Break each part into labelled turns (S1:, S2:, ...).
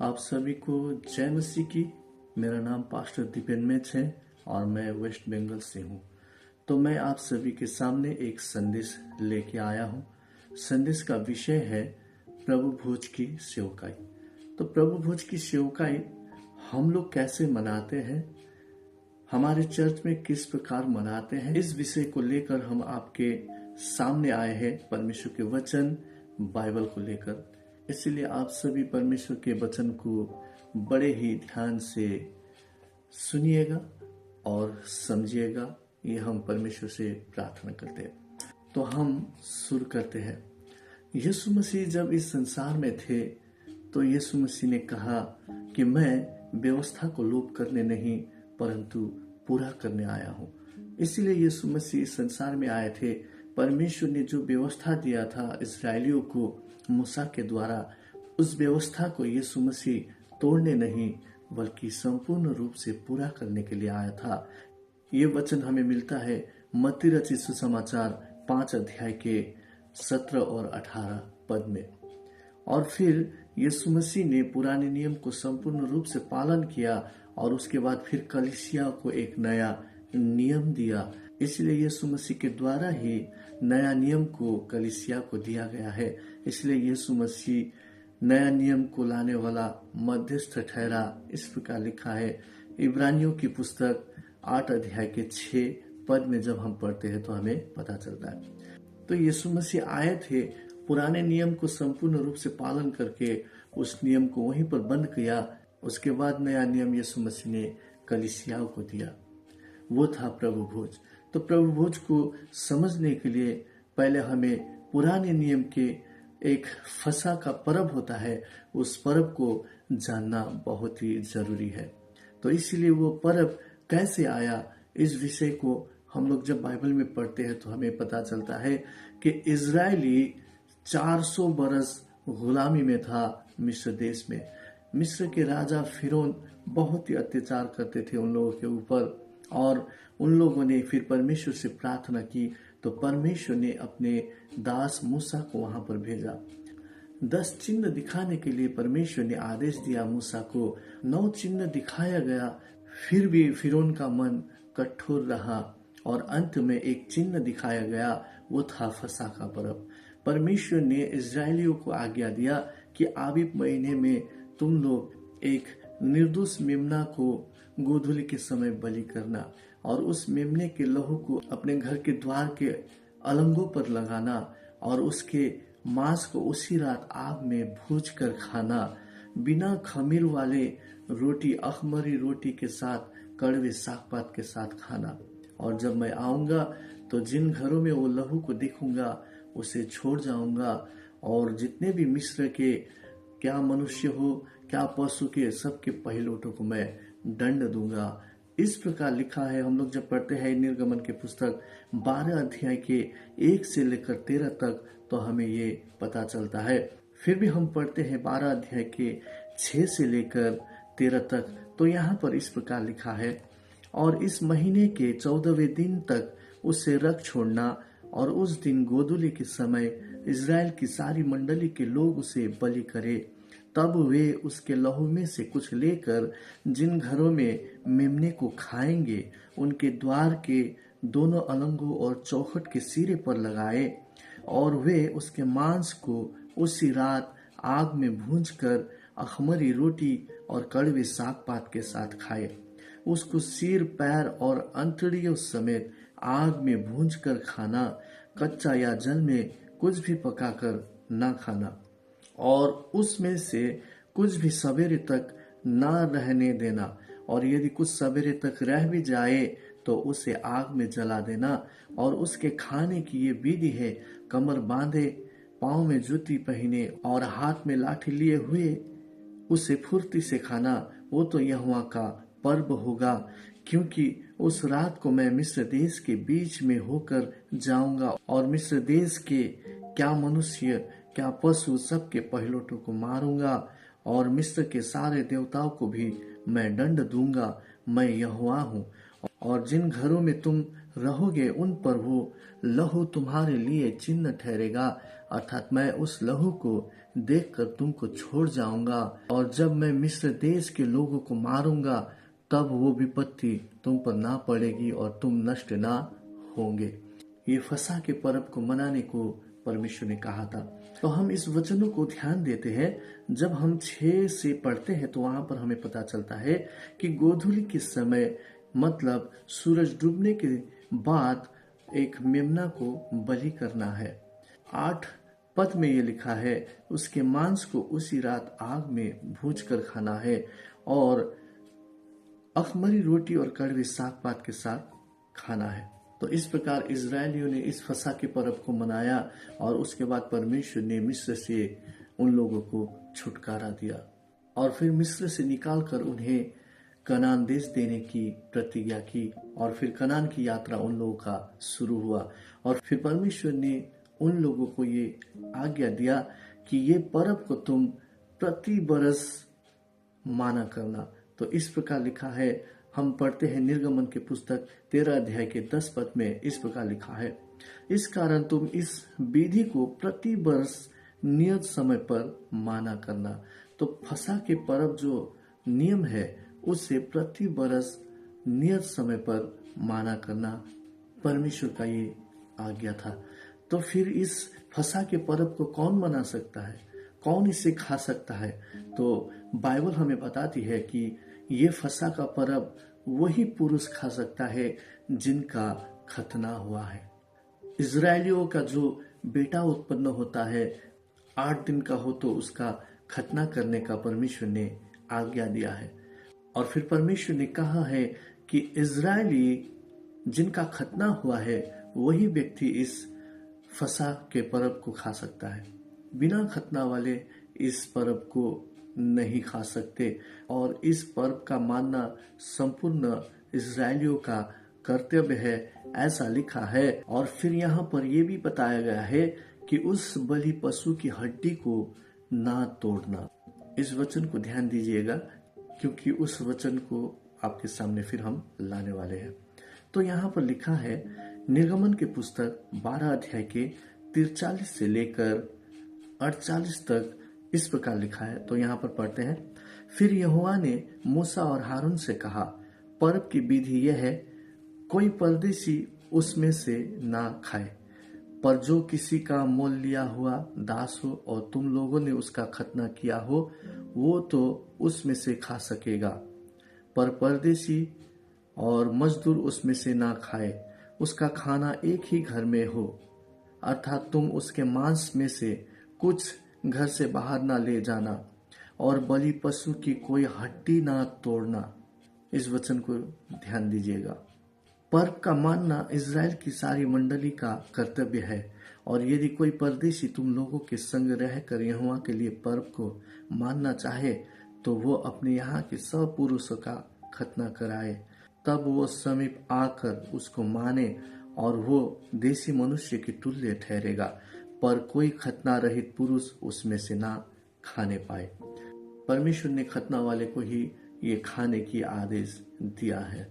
S1: आप सभी को जय मसीह की। मेरा नाम पास्टर दीपेन मैच है और मैं वेस्ट बंगाल से हूँ। तो मैं आप सभी के सामने एक संदेश लेके आया हूँ। संदेश का विषय है प्रभु भोज की सेवकाई। तो प्रभु भोज की सेवकाई हम लोग कैसे मनाते हैं, हमारे चर्च में किस प्रकार मनाते हैं, इस विषय को लेकर हम आपके सामने आए हैं परमेश्वर के वचन बाइबल को लेकर। इसलिए आप सभी परमेश्वर के वचन को बड़े ही ध्यान से सुनिएगा और समझिएगा। ये हम परमेश्वर से प्रार्थना करते हैं। तो हम शुरू करते हैं। यीशु मसीह जब इस संसार में थे तो यीशु मसीह ने कहा कि मैं व्यवस्था को लोप करने नहीं परंतु पूरा करने आया हूँ। इसलिए यीशु मसीह इस संसार में आए थे। परमेश्वर ने जो व्यवस्था दिया था इस्राएलियों को मूसा के द्वारा, उस व्यवस्था को यीशु मसीह तोड़ने नहीं बल्कि संपूर्ण रूप से पूरा करने के लिए आया था। ये वचन हमें मिलता है मत्ती रचित सुसमाचार 5 अध्याय के 17 और 18 पद में। और फिर यीशु मसीह ने पुराने नियम को संपूर्ण रूप से पालन किया और उसके बाद फिर कलीसिया को एक नया नियम दिया। इसलिए यीशु मसीह के द्वारा ही नया नियम को कलीसिया को दिया गया है। इसलिए यीशु मसीह नया नियम को लाने वाला मध्यस्थ ठहरा। इस प्रकार लिखा है इब्रानियों की पुस्तक 8 अध्याय के 6 पद में। जब हम पढ़ते हैं तो हमें पता चलता है। तो यीशु मसीह आए थे, पुराने नियम को संपूर्ण रूप से पालन करके उस नियम को वहीं पर बंद किया। उसके बाद नया नियम यीशु मसीह ने कलीसियाओं को दिया, वो था प्रभु भोज। तो प्रभु भोज को समझने के लिए पहले हमें पुराने नियम के एक फसह का पर्व होता है, उस पर्व को जानना बहुत ही जरूरी है। तो इसीलिए वो पर्व कैसे आया, इस विषय को हम लोग जब बाइबल में पढ़ते हैं तो हमें पता चलता है कि इजरायली 400 बरस गुलामी में था मिस्र देश में। मिस्र के राजा फिरौन बहुत ही अत्याचार करते थे उन लोगों के ऊपर, और उन लोगों ने फिर परमेश्वर से प्रार्थना की तो परमेश्वर ने अपने दास मूसा को वहां पर भेजा। 10 चिन्ह दिखाने के लिए परमेश्वर ने आदेश दिया मूसा को। 9 चिन्ह दिखाया गया, फिर भी फिरौन का मन कठोर रहा और अंत में एक चिन्ह दिखाया गया, वो था फसह का पर्व। परमेश्वर ने इजरायलियों को आज्ञा दिया कि आबीब महीने में तुम लोग एक निर्दोष मेमना को गोधूली के समय बलि करना और उस मेमने के लहू को अपने घर के द्वार के अलंगों पर लगाना और उसके मांस को उसी रात आग में भूज कर खाना, बिना खमीर वाले रोटी अखमरी रोटी के साथ कड़वे सागपात के साथ खाना। और जब मैं आऊंगा तो जिन घरों में वो लहू को देखूंगा उसे छोड़ जाऊंगा, और जितने भी मिस्र के क्या मनुष्य हो क्या पशु के सबके पहिलौठों को मैं दंड दूंगा। इस प्रकार लिखा है। हम लोग जब पढ़ते हैं निर्गमन के पुस्तक 12 अध्याय के 1 से लेकर 13 तक तो हमें ये पता चलता है। फिर भी हम पढ़ते हैं 12 अध्याय के 6 से लेकर 13 तक, तो यहाँ पर इस प्रकार लिखा है, और इस महीने के 14वें दिन तक उसे रख छोड़ना और उस दिन गोधूली के समय इजराइल की सारी मंडली के लोग उसे बलि करे। तब वे उसके लहू में से कुछ लेकर जिन घरों में मेमने को खाएंगे उनके द्वार के दोनों अलंगों और चौखट के सिरे पर लगाए, और वे उसके मांस को उसी रात आग में भूंजकर अखमरी रोटी और कड़वे सागपात के साथ खाए। उसको सिर पैर और अंतड़ियों समेत आग में भूंजकर खाना, कच्चा या जल में कुछ भी पकाकर न खाना, और उसमें से कुछ भी सवेरे तक न रहने देना, और यदि कुछ सवेरे तक रह भी जाए तो उसे आग में जला देना। और उसके खाने की ये विधि है, कमर बांधे, पांव में जूती पहने और हाथ में लाठी लिए हुए उसे फुर्ती से खाना। वो तो यहोवा का पर्व होगा, क्योंकि उस रात को मैं मिस्र देश के बीच में होकर जाऊंगा और मिस्र देश के क्या मनुष्य क्या पशु सबके पहिलौठों को मारूंगा, और मिस्र के सारे देवताओं को भी मैं दंड दूंगा। मैं यहोवा हूँ। और जिन घरों में तुम रहोगे उन पर वो लहू तुम्हारे लिए चिन्ह ठहरेगा, अर्थात मैं उस लहू को देखकर तुमको छोड़ जाऊंगा, और जब मैं मिस्र देश के लोगों को मारूंगा तब वो विपत्ति तुम पर ना पड़ेगी और तुम नष्ट ना होंगे। ये फसह के पर्व को मनाने को परमेश्वर ने कहा था। तो हम इस वचनों को ध्यान देते हैं। जब हम 6 से पढ़ते हैं तो वहां पर हमें पता चलता है कि गोधूली के समय, मतलब सूरज डूबने के बाद, एक मेमना को बलि करना है। 8 पद में ये लिखा है, उसके मांस को उसी रात आग में भूज कर खाना है और अखमरी रोटी और कड़वे साग पात के साथ खाना है। तो इस प्रकार इजरायलियों ने इस फसह के पर्व को मनाया और उसके बाद परमेश्वर ने मिस्र से उन लोगों को छुटकारा दिया और फिर मिस्र से निकालकर उन्हें कनान देश देने की प्रतिज्ञा की। और फिर कनान की यात्रा उन लोगों का शुरू हुआ और फिर परमेश्वर ने उन लोगों को ये आज्ञा दिया कि ये पर्व को तुम प्रति बरस माना करना। तो इस प्रकार लिखा है, हम पढ़ते हैं निर्गमन के पुस्तक 13 अध्याय के 10 पद में इस प्रकार लिखा है, इस कारण तुम इस विधि को प्रति वर्ष नियत समय पर माना करना। तो फसह के पर्व जो नियम है उसे प्रति वर्ष नियत समय पर माना करना परमेश्वर का ये आज्ञा था। तो फिर इस फसह के पर्व को कौन मना सकता है, कौन इसे खा सकता है? तो बाइबल हमें बताती है कि ये फसह का पर्व वही पुरुष खा सकता है जिनका खतना हुआ है। इजरायलियों का जो बेटा उत्पन्न होता है 8 दिन का हो तो उसका खतना करने का परमेश्वर ने आज्ञा दिया है। और फिर परमेश्वर ने कहा है कि इजरायली जिनका खतना हुआ है वही व्यक्ति इस फसह के पर्व को खा सकता है। बिना खतना वाले इस पर्व को नहीं खा सकते और इस पर्व का मानना संपूर्ण इजरायलियों का कर्तव्य है, ऐसा लिखा है। और फिर यहाँ पर यह भी बताया गया है कि उस बलि पशु की हड्डी को ना तोड़ना। इस वचन को ध्यान दीजिएगा क्योंकि उस वचन को आपके सामने फिर हम लाने वाले हैं। तो यहाँ पर लिखा है निर्गमन के पुस्तक 12 अध्याय के 43 से लेकर 48 तक इस प्रकार लिखा है। तो यहाँ पर पढ़ते हैं, फिर यहोवा ने मूसा और हारून से कहा, पर्व की विधि यह है, कोई परदेशी उसमें से ना खाए, पर जो किसी का मोल लिया हुआ दास हो और तुम लोगों ने उसका खतना किया हो वो तो उसमें से खा सकेगा, पर परदेशी और मजदूर उसमें से ना खाए। उसका खाना एक ही घर में हो, अर्थात तुम उसके मांस में से कुछ घर से बाहर ना ले जाना और बलि पशु की कोई हड्डी ना तोड़ना। इस वचन को ध्यान दीजिएगा। पर्व का मानना इजराइल की सारी मंडली का कर्तव्य है और यदि कोई परदेशी तुम लोगों के संग रहकर यहोवा के लिए पर्व को मानना चाहे तो वो अपने यहाँ के सब पुरुषों का खतना कराए, तब वो समीप आकर उसको माने और वो देशी मनुष्य के तुल्य ठहरेगा, पर कोई खतना रहित पुरुष उसमें से ना खाने पाए। परमेश्वर ने खतना वाले को ही ये खाने की आदेश दिया है।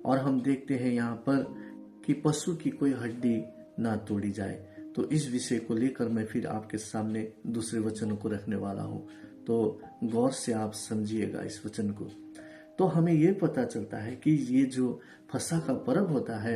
S1: और हम देखते हैं यहाँ पर कि पशु की कोई हड्डी ना तोड़ी जाए। तो इस विषय को लेकर मैं फिर आपके सामने दूसरे वचनों को रखने वाला हूँ, तो गौर से आप समझिएगा इस वचन को। तो हमें ये पता चलता है कि ये जो फसह का पर्व होता है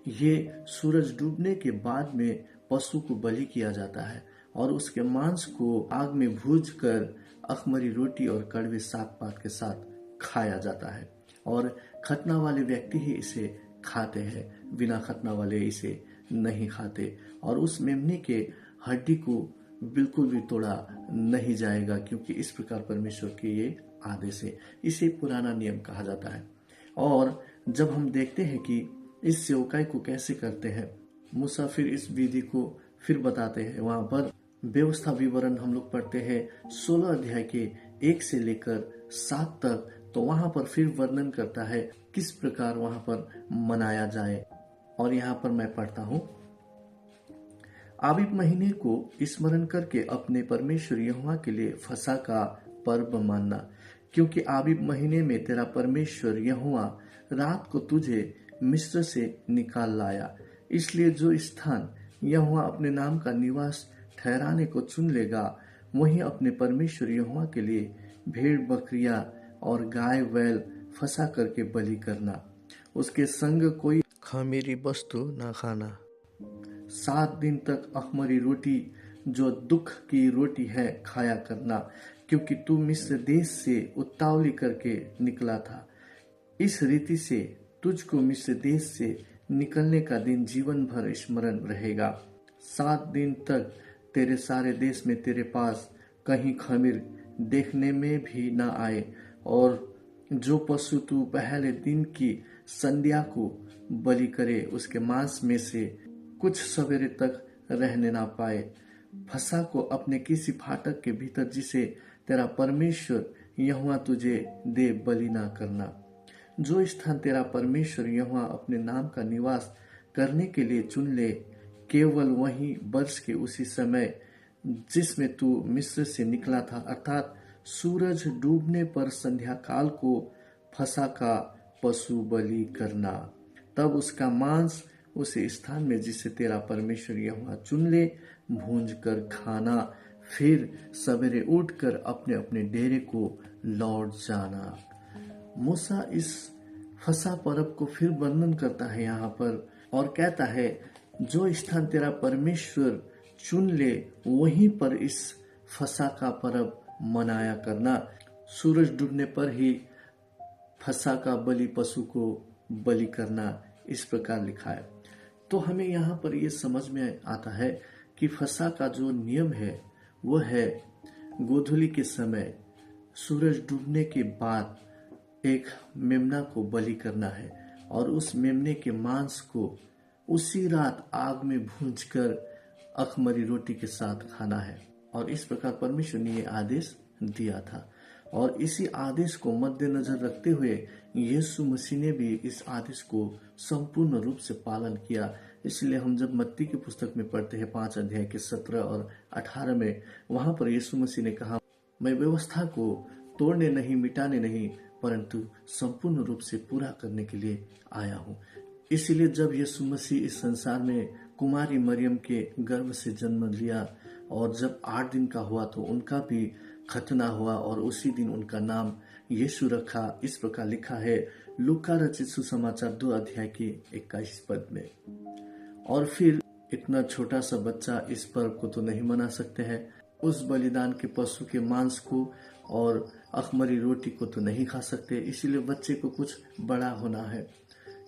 S1: ये सूरज डूबने के बाद में पशु को बलि किया जाता है और उसके मांस को आग में भूनकर अखमरी रोटी और कड़वे साग पात के साथ खाया जाता है और खतना वाले व्यक्ति ही इसे खाते हैं, बिना खतना वाले इसे नहीं खाते। और उस मेमने के हड्डी को बिल्कुल भी तोड़ा नहीं जाएगा क्योंकि इस प्रकार परमेश्वर के ये आदेश है। इसे पुराना नियम कहा जाता है। और जब हम देखते हैं कि इस सेवकाई को कैसे करते हैं, मूसा फिर इस विधि को फिर बताते हैं। वहां पर व्यवस्था विवरण हम लोग पढ़ते हैं 16 अध्याय के 1 से लेकर 7 तक। तो वहां पर फिर वर्णन करता है किस प्रकार वहां पर मनाया जाए। और यहाँ पर मैं पढ़ता हूँ, आबीब महीने को स्मरण करके अपने परमेश्वर यहोवा के लिए फसह का पर्व मानना, क्योंकि आबीब महीने में तेरा परमेश्वर यहोवा रात को तुझे मिस्र से निकाल लाया। इसलिए जो स्थान यहोवा अपने नाम का निवास ठहराने को चुन लेगा वहीं अपने परमेश्वर यहोवा के लिए भेड़ बकरियां और गाय बैल फंसा करके बलि करना। उसके संग कोई खमीरी वस्तु न खाना। 7 दिन तक अख़मीरी रोटी जो दुख की रोटी है खाया करना, क्योंकि तू मिस्र देश से उतावली करके निकला था। इस रीति से तुझको मिस्र देश से निकलने का दिन जीवन भर स्मरण रहेगा। 7 दिन तक तेरे सारे देश में तेरे पास कहीं खमीर देखने में भी न आए, और जो पशु तू पहले दिन की संध्या को बलि करे उसके मांस में से कुछ सवेरे तक रहने ना पाए। फसह को अपने किसी फाटक के भीतर जिसे तेरा परमेश्वर यहोवा तुझे दे बलि ना करना। जो स्थान तेरा परमेश्वर यहोवा अपने नाम का निवास करने के लिए चुन ले, केवल वही वर्ष के उसी समय जिसमें तू मिस्र से निकला था, अर्थात सूरज डूबने पर संध्या काल को फसह का पशु बलि करना। तब उसका मांस उस स्थान में जिसे तेरा परमेश्वर यहोवा चुन ले भूंज कर खाना। फिर सवेरे उठकर अपने अपने डेरे को लौट जाना। मूसा इस फसह पर्व को फिर वर्णन करता है यहाँ पर और कहता है, जो स्थान तेरा परमेश्वर चुन ले वहीं पर इस फसह का पर्व मनाया करना। सूरज डूबने पर ही फसह का बलि पशु को बलि करना, इस प्रकार लिखा है। तो हमें यहाँ पर ये समझ में आता है कि फसह का जो नियम है वो है गोधूली के समय सूरज डूबने के बाद एक मेमना को बलि करना है और उस मेमने के मांस को उसी रात आग में भूंजकर अख़मीरी रोटी के साथ खाना है। और इस प्रकार परमेश्वर ने ये आदेश दिया था और इसी आदेश को मद्देनजर रखते हुए यीशु मसीह ने भी इस आदेश को संपूर्ण रूप से पालन किया। इसलिए हम जब मत्ती की पुस्तक में पढ़ते हैं 5 अध्याय के 17 और 18 में, वहां पर यीशु मसीह ने कहा, मैं व्यवस्था को तोड़ने नहीं मिटाने नहीं परंतु संपूर्ण रूप से पूरा करने के लिए आया हूँ। इसीलिए जब यीशु मसीह इस संसार में कुमारी मरियम के गर्भ से जन्म लिया और जब 8 दिन का हुआ तो उनका भी खतना हुआ और उसी दिन उनका नाम यीशु रखा। इस प्रकार लिखा है लूका रचित सुसमाचार 2 अध्याय के 21 पद में। और फिर इतना छोटा सा बच्चा इस पर्व को तो नहीं मना सकते हैं, उस बलिदान के पशु के मांस को और अख़मीरी रोटी को तो नहीं खा सकते। इसीलिए बच्चे को कुछ बड़ा होना है।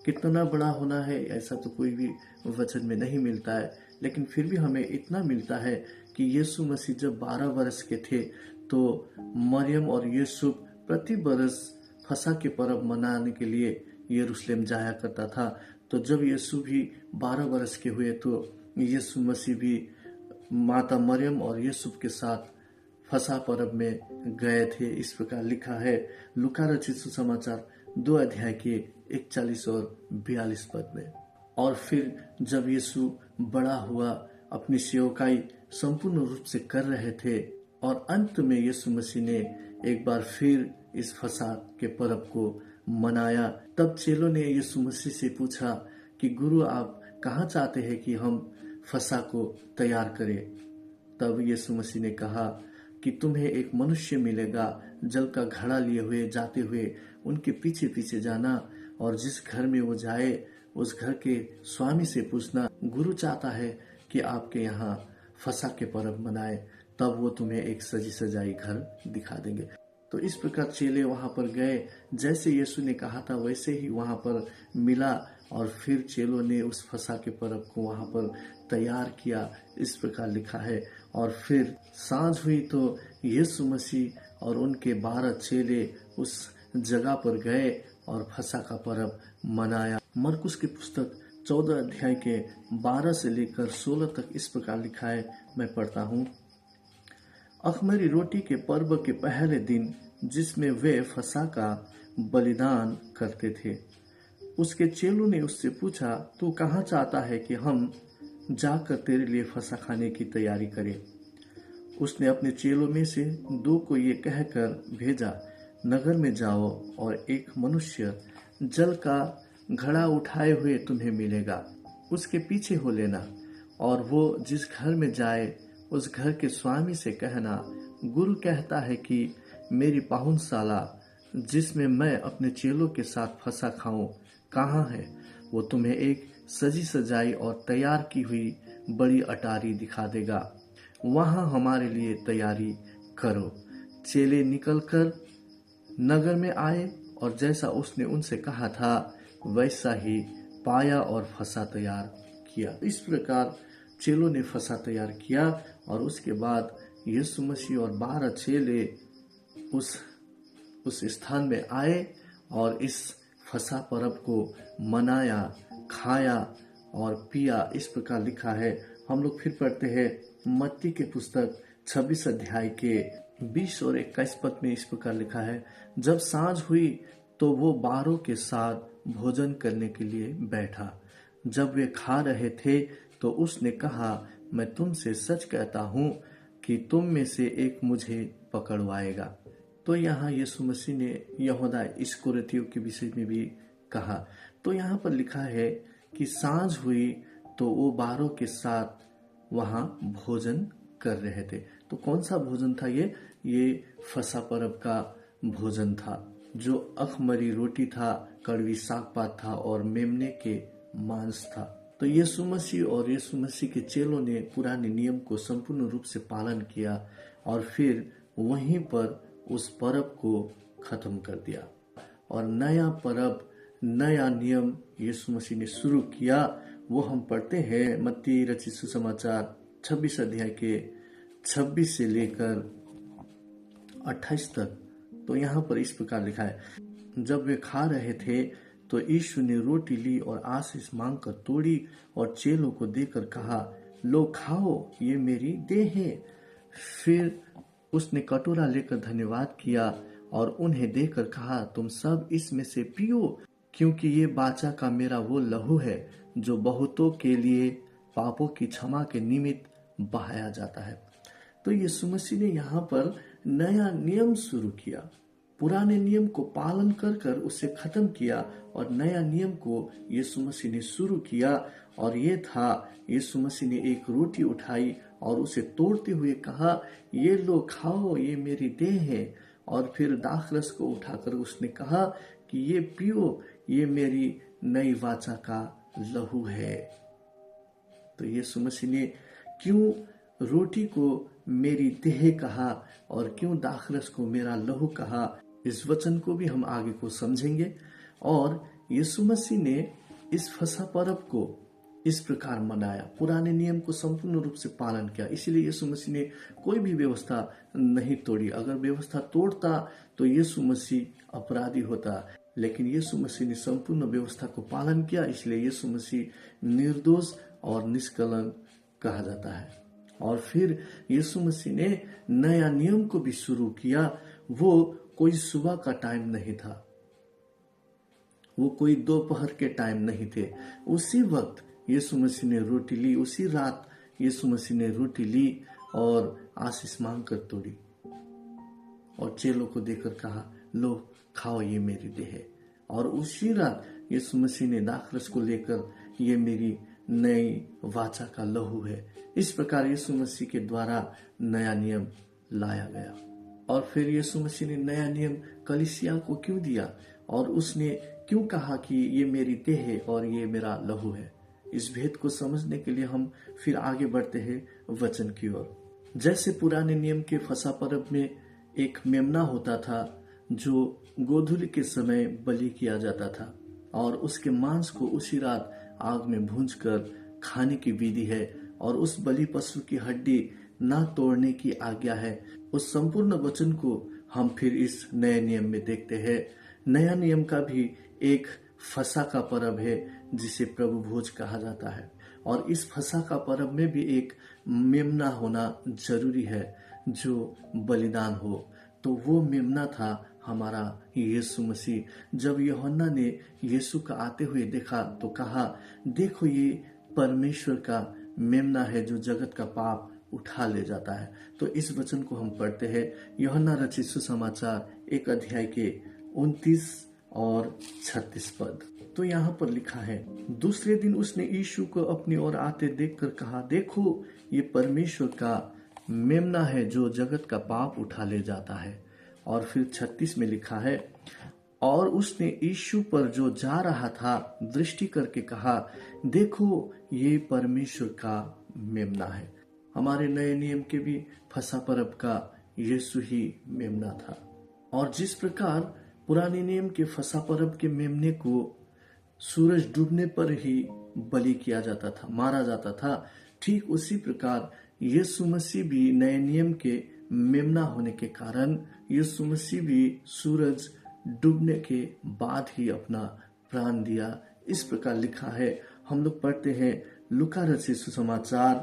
S1: कितना बड़ा होना है ऐसा तो कोई भी वचन में नहीं मिलता है, लेकिन फिर भी हमें इतना मिलता है कि यीशु मसीह जब 12 वर्ष के थे तो मरियम और यूसुफ प्रति बरस फसह के पर्व मनाने के लिए यरूशलेम जाया करता था। तो जब यीशु भी 12 वर्ष के हुए तो यीशु मसीह भी माता मरियम और यूसुफ के साथ फसह पर्व में गए थे। इस प्रकार लिखा है लूका रचित सुसमाचार 2 अध्याय के 41 और 42 पद में। और फिर जब यीशु बड़ा हुआ, अपनी सेवकाई संपूर्ण रूप से कर रहे थे और अंत में यीशु मसीह ने एक बार फिर इस फसह के पर्व को मनाया। तब चेलों ने यीशु मसीह से पूछा कि गुरु आप कहाँ चाहते हैं कि हम फसह को तैयार करें। तब यीशु मसीह ने कहा कि तुम्हें एक मनुष्य मिलेगा, जल का घड़ा लिए हुए जाते हुए उनके पीछे पीछे जाना और जिस घर में वो जाए उस घर के स्वामी से पूछना गुरु चाहता है कि आपके यहाँ फसह के पर्व मनाए, तब वो तुम्हें एक सजी सजाई घर दिखा देंगे। तो इस प्रकार चेले वहां पर गए, जैसे यीशु ने कहा था वैसे ही वहां पर मिला और फिर चेलों ने उस फसह के पर्व को वहां पर तैयार किया। इस प्रकार लिखा है और फिर सांझ हुई तो यीशु मसीह और उनके 12 चेले उस जगह पर गए और फसह का पर्व मनाया। मरकुस की पुस्तक 14 अध्याय के 12 से लेकर 16 तक इस प्रकार लिखा है, मैं पढ़ता हूँ। अख़मीरी रोटी के पर्व के पहले दिन जिसमें वे फसह का बलिदान करते थे, उसके चेलों ने उससे पूछा, तू कहाँ चाहता है कि हम जाकर तेरे लिए फसह खाने की तैयारी करें? उसने अपने चेलों में से 2 को ये कहकर भेजा, नगर में जाओ और एक मनुष्य जल का घड़ा उठाए हुए तुम्हें मिलेगा, उसके पीछे हो लेना और वो जिस घर में जाए उस घर के स्वामी से कहना, गुरु कहता है कि मेरी पाहुनशाला जिसमें मैं अपने चेलों के साथ फंसा खाऊं कहाँ है? वो तुम्हें एक सजी सजाई और तैयार की हुई बड़ी अटारी दिखा देगा। वहां हमारे लिए तैयारी करो। चेले निकलकर नगर में आए और जैसा उसने उनसे कहा था वैसा ही पाया और फंसा तैयार किया। इस प्रकार चेलों ने फंसा तैयार किया और उसके बाद यीशु मसीह और 12 चेले उस स्थान में आए और इस फसह पर्व को मनाया, खाया और पिया। इस प्रकार लिखा है। हम लोग फिर पढ़ते हैं मत्ती के पुस्तक 26 अध्याय के 20 और 21 पद में इस प्रकार लिखा है, जब सांझ हुई तो वो 12 के साथ भोजन करने के लिए बैठा। जब वे खा रहे थे तो उसने कहा, मैं तुमसे सच कहता हूँ कि तुम में से एक मुझे पकड़वाएगा। तो यहाँ यीशु मसीह ने यहूदा इस्करियोती के विषय में भी कहा। तो यहाँ पर लिखा है कि सांझ हुई तो वो 12 के साथ वहाँ भोजन कर रहे थे। तो कौन सा भोजन था ये फसह पर्व का भोजन था, जो अखमरी रोटी था, कड़वी सागपात था और मेमने के मांस था। तो यीशु मसीह और यीशु मसीह के चेलों ने पुराने नियम को संपूर्ण रूप से पालन किया और फिर वहीं पर उस पर्व को खत्म कर दिया और नया पर्व, नया नियम यीशु मसीह ने शुरू किया। वो हम पढ़ते हैं मत्ती रचित सुसमाचार 26 अध्याय के 26 से लेकर 28 तक। तो यहाँ पर इस प्रकार लिखा है, जब वे खा रहे थे तो यीशु ने रोटी ली और आशीष मांगकर तोड़ी और चेलों को देकर कहा, लो खाओ, ये मेरी देह है। फिर उसने कटोरा लेकर धन्यवाद किया और उन्हें देकर कहा, तुम सब इसमें से पियो, क्योंकि ये बाचा का मेरा वो लहू है जो बहुतों के लिए पापों की क्षमा के निमित्त बहाया जाता है। तो यीशु मसीह ने यहाँ पर नया नियम शुरू किया। पुराने नियम को पालन कर कर उसे खत्म किया और नया नियम को यीशु मसीह ने शुरू किया। और ये था, यीशु मसीह ने एक रोटी उठाई और उसे तोड़ते हुए कहा, ये लो खाओ, ये मेरी देह है। और फिर दाखरस को उठाकर उसने कहा कि ये पियो, ये मेरी नई वाचा का लहू है। तो यीशु मसीह ने क्यों रोटी को मेरी देह कहा और क्यों दाखरस को मेरा लहू कहा, इस वचन को भी हम आगे को समझेंगे। और यीशु मसीह ने इस फसह पर्व को इस प्रकार मनाया, पुराने नियम को संपूर्ण रूप से पालन किया। इसीलिए यीशु मसीह ने कोई भी व्यवस्था नहीं तोड़ी। अगर व्यवस्था तोड़ता तो यीशु मसीह अपराधी होता, लेकिन यीशु मसीह ने संपूर्ण व्यवस्था को पालन किया। इसलिए यीशु मसीह निर्दोष और निष्कलंक कहा जाता है। और फिर यीशु मसीह ने नया नियम को भी शुरू किया। वो कोई सुबह का टाइम नहीं था, वो कोई दोपहर के टाइम नहीं थे। उसी वक्त यीशु मसीह ने रोटी ली, उसी रात यीशु मसीह ने रोटी ली और आशीष मांग कर तोड़ी और चेलों को देकर कहा, लो खाओ, ये मेरी देह है। और उसी रात यीशु मसीह ने दाखरस को लेकर, ये मेरी नई वाचा का लहू है। इस प्रकार यीशु मसीह के द्वारा नया नियम लाया गया। और फिर यीशु मसीह ने नया नियम कलीसिया को क्यों दिया और उसने क्यों कहा कि ये मेरी देह है और ये मेरा लहू है। इस भेद को समझने के लिए हम फिर आगे बढ़ते हैं वचन की ओर। जैसे पुराने नियम के फसह पर्व में एक मेमना होता था जो गोधूली के समय बलि किया जाता था और उसके मांस को उसी रात आग में भूंजकर खाने की विधि है और उस बलि पशु की हड्डी ना तोड़ने की आज्ञा है। उस संपूर्ण वचन को हम फिर इस नए नियम में देखते हैं। नया नियम का भी एक फसह का पर्व है जिसे प्रभु भोज कहा जाता है और इस फसह का पर्व में भी एक मेमना होना जरूरी है जो बलिदान हो। तो वो मेमना था हमारा यीशु मसीह। जब यूहन्ना ने यीशु का आते हुए देखा तो कहा, देखो ये परमेश्वर का मेमना है जो जगत का पाप उठा ले जाता है। तो इस वचन को हम पढ़ते हैं यूहन्ना रचित सुसमाचार 1 अध्याय के 29 और 36 पद। तो यहाँ पर लिखा है, दूसरे दिन उसने यीशु को अपनी ओर आते देखकर कहा, देखो ये परमेश्वर का मेमना है जो जगत का पाप उठा ले जाता है। और फिर 36 में लिखा है, और उसने यीशु पर जो जा रहा था दृष्टि करके कहा, देखो ये परमेश्वर का मेमना है। हमारे नए नियम के भी फसह पर्व का यीशु ही मेमना था। और जिस प्रकार पुराने नियम के फसह पर्व के मेमने को सूरज डूबने पर ही बलि किया जाता था, मारा जाता था, ठीक उसी प्रकार यीशु मसीह भी नए नियम के मेमना होने के कारण यीशु मसीह भी सूरज डूबने के बाद ही अपना प्राण दिया। इस प्रकार लिखा है, हम लोग पढ़ते हैं लूका रचित सुसमाचार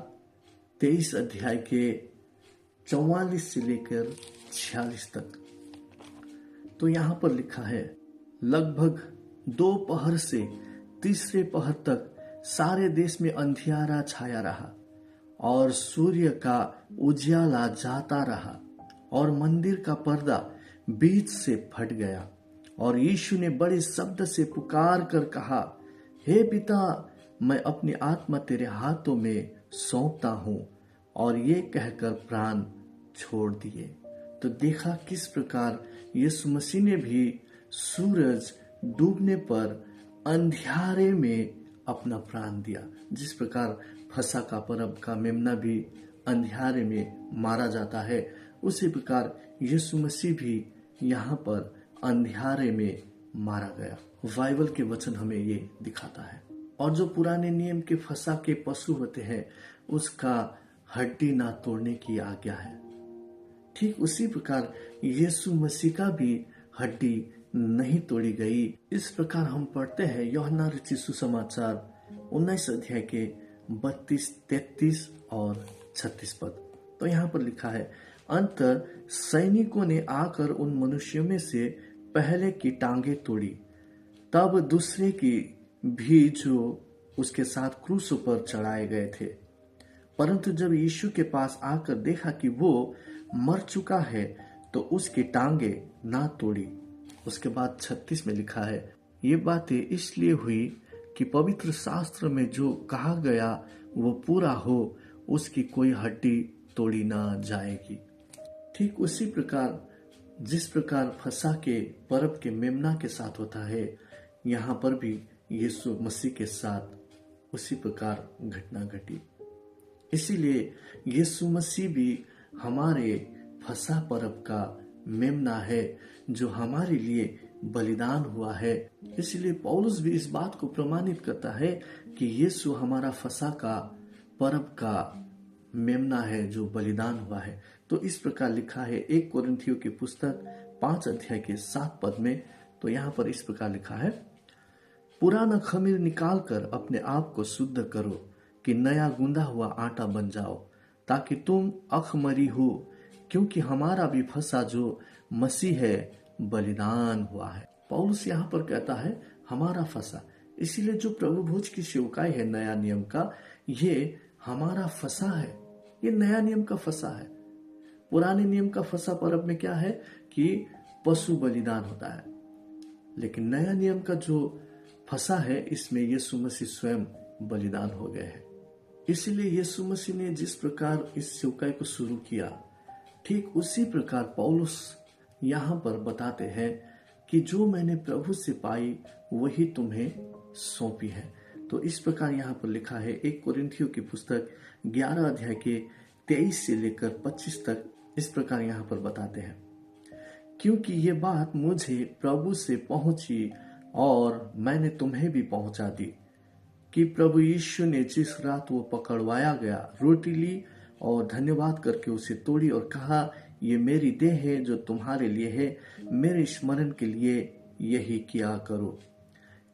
S1: 23 अध्याय के 44 से लेकर 46 तक। तो यहाँ पर लिखा है, लगभग 2 पहर से तीसरे पहर तक सारे देश में अंधियारा छाया रहा और सूर्य का उजियाला जाता रहा और मंदिर का पर्दा बीच से फट गया। और यीशु ने बड़े शब्द से पुकार कर कहा, हे पिता, मैं अपनी आत्मा तेरे हाथों में सौंपता हूं। और ये कहकर प्राण छोड़ दिए। तो देखा किस प्रकार यीशु मसीह ने भी सूरज डूबने पर अंधियारे में अपना प्राण दिया। जिस प्रकार फसह का पर्व का मेमना भी अंधियारे में मारा जाता है, उसी प्रकार यीशु मसीह भी यहाँ पर अंधियारे में मारा गया। बाइबल के वचन हमें ये दिखाता है। और जो पुराने नियम के फसह के पशु होते हैं, उसका हड्डी ना तोड़ने की आज्ञा है। ठीक उसी प्रकार यीशु मसीह का भी हड्डी नहीं तोड़ी गई। इस प्रकार हम पढ़ते हैं यूहन्ना रचित सुसमाचार 19 अध्याय के 32, 33 और 36 पद। तो यहाँ पर लिखा है, अंत सैनिकों ने आकर उन मनुष्यों में से पहले की टांगे तोड़ी, तब दूसरे की भी जो उसके साथ क्रूस पर चढ़ाए गए थे। परंतु जब यीशु के पास आकर देखा कि वो मर चुका है, तो उसकी टांगे ना तोड़ी। उसके बाद 36 में लिखा है, ये बातें इसलिए हुई कि पवित्र शास्त्र में जो कहा गया वो पूरा हो, उसकी कोई हड्डी तोड़ी ना जाएगी। ठीक उसी प्रकार जिस प्रकार फसह के पर्व के मेमना के साथ होता है, यहाँ पर भी यीशु मसीह के साथ उसी प्रकार घटना घटी। इसीलिए यीशु मसीह भी हमारे फसह पर्व का मेमना है, जो हमारे लिए बलिदान हुआ है। इसलिए पौलुस भी इस बात को प्रमाणित करता है कि यीशु हमारा फसह का पर्व का मेमना है जो बलिदान हुआ है। तो इस प्रकार लिखा है 1 कोरिन्थियों की पुस्तक 5 अध्याय के 7 पद में। तो यहाँ पर इस प्रकार लिखा है, पुराना खमीर निकालकर अपने आप को शुद्ध करो कि नया गूंदा हुआ आटा बन जाओ, ताकि तुम अखमरी हो, क्योंकि हमारा भी फसह जो मसीह है बलिदान हुआ है। पौलुस यहाँ पर कहता है हमारा फसह। इसीलिए जो प्रभु भोज की सेवकाई है नया नियम का, ये हमारा फसह है, ये नया नियम का फसह है। पुराने नियम का फसह पर्व में क्या है कि पशु बलिदान होता है, लेकिन नया नियम का जो फसह है, इसमें यीशु मसीह स्वयं बलिदान हो गए हैं। इसीलिए यीशु मसीह ने जिस प्रकार इस सेवकाई को शुरू किया, ठीक उसी प्रकार पौलुस यहाँ पर बताते हैं कि जो मैंने प्रभु से पाई वही तुम्हें सौंपी है। तो इस प्रकार यहाँ पर लिखा है 1 कोरिन्थियों की पुस्तक 11 अध्याय के 23 से लेकर 25 तक। इस प्रकार यहाँ पर बताते हैं, क्योंकि ये बात मुझे प्रभु से पहुंची और मैंने तुम्हें भी पहुंचा दी कि प्रभु यीशु ने जिस रात वो पकड़वाया गया, रोटी ली और धन्यवाद करके उसे तोड़ी और कहा, ये मेरी देह है जो तुम्हारे लिए है, मेरे स्मरण के लिए यही किया करो।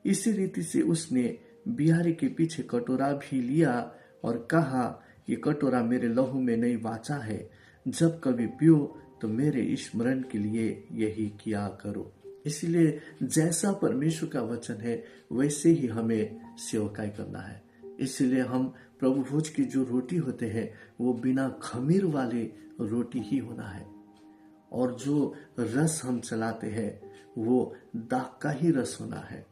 S1: इसी रीति से उसने बिहारी के पीछे कटोरा भी लिया और कहा, ये कटोरा मेरे लहू में नई वाचा है, जब कभी पियो तो मेरे स्मरण के लिए यही किया करो। इसलिए जैसा परमेश्वर का वचन है वैसे ही हमें सेवकाई करना है। इसलिए हम प्रभु भोज की जो रोटी होते हैं वो बिना खमीर वाले रोटी ही होना है, और जो रस हम चलाते हैं वो दाख का ही रस होना है।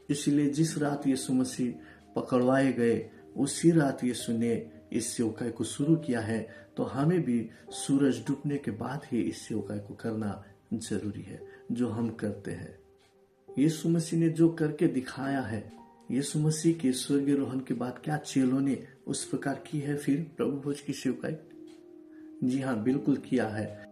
S1: इसलिए जिस रात यीशु मसीह पकड़वाए गए, उसी रात यीशु ने इस सेवकाई को शुरू किया है, तो हमें भी सूरज डूबने के बाद ही इस सेवकाई को करना जरूरी है, जो हम करते हैं। यीशु मसीह ने जो करके दिखाया है, यीशु मसीह के स्वर्गीय रोहन के बाद क्या चेलों ने उस प्रकार की है फिर प्रभु भोज की सेवकाई? जी हाँ, बिल्कुल किया है।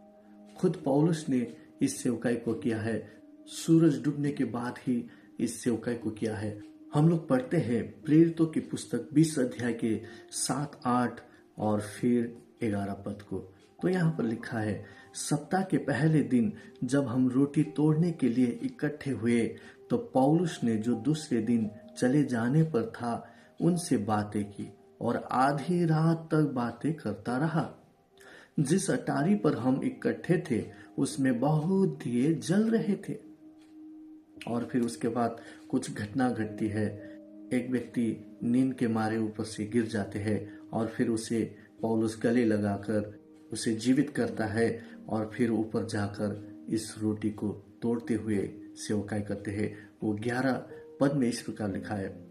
S1: खुद पौलुस ने इस सेवकाई को किया है, सूरज डूबने के बाद ही इस सेवकाई को किया है। हम लोग पढ़ते हैं प्रेरितों की पुस्तक 20 अध्याय के 7, 8 और फिर 11 पद को। तो यहाँ पर लिखा है, सप्ताह के पहले दिन जब हम रोटी तोड़ने के लिए इकट्ठे हुए, तो पौलुस ने जो दूसरे दिन चले जाने पर था उनसे बातें की और आधी रात तक बातें करता रहा। जिस अटारी पर हम इकट्ठे थे उसमें बहुत दिए जल रहे थे। और फिर उसके बाद कुछ घटना घटती है। एक व्यक्ति नींद के मारे ऊपर से गिर जाते हैं और फिर उसे पौलुस गले लगाकर उसे जीवित करता है और फिर ऊपर जाकर इस रोटी को तोड़ते हुए सेवकाई करते हैं। वो 11 पद में इस प्रकार लिखा है,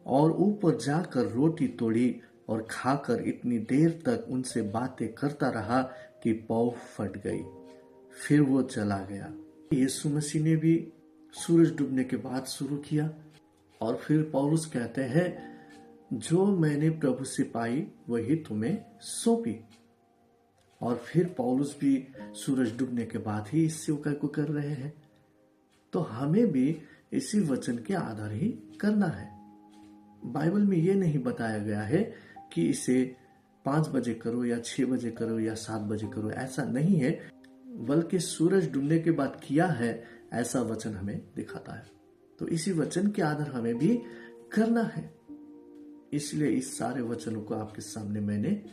S1: और ऊपर जाकर रोटी तोड़ी और खाकर इतनी देर तक उनसे बातें करता रहा कि पौ फट गई, फिर वो चला गया। यीशु मसीह ने भी सूरज डूबने के बाद शुरू किया। और फिर पौलुस कहते हैं, जो मैंने प्रभु से पाई वही तुम्हें सौंपी। और फिर पौलुस भी सूरज डूबने के बाद ही इस सेवकाई को कर रहे हैं। तो हमें भी इसी वचन के आधार ही करना है। बाइबल में ये नहीं बताया गया है कि इसे 5 बजे करो या 6 बजे करो या 7 बजे करो, ऐसा नहीं है, बल्कि सूरज डूबने के बाद किया है, ऐसा वचन हमें दिखाता है। तो इसी वचन के आधार हमें भी करना है। इसलिए इस सारे वचनों को आपके सामने मैंने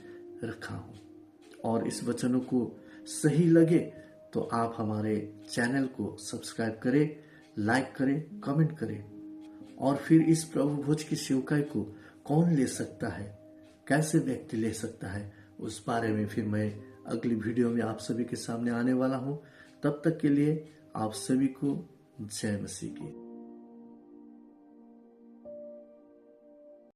S1: रखा हूं। और इस वचनों को सही लगे तो आप हमारे चैनल को सब्सक्राइब करें, लाइक करें, कमेंट करें। और फिर इस प्रभु भोज की सेवकाई को कौन ले सकता है, कैसे व्यक्ति ले सकता है, उस बारे में फिर मैं अगली वीडियो में आप सभी के सामने आने वाला हूं। तब तक के लिए आप सभी को जय मसीह की।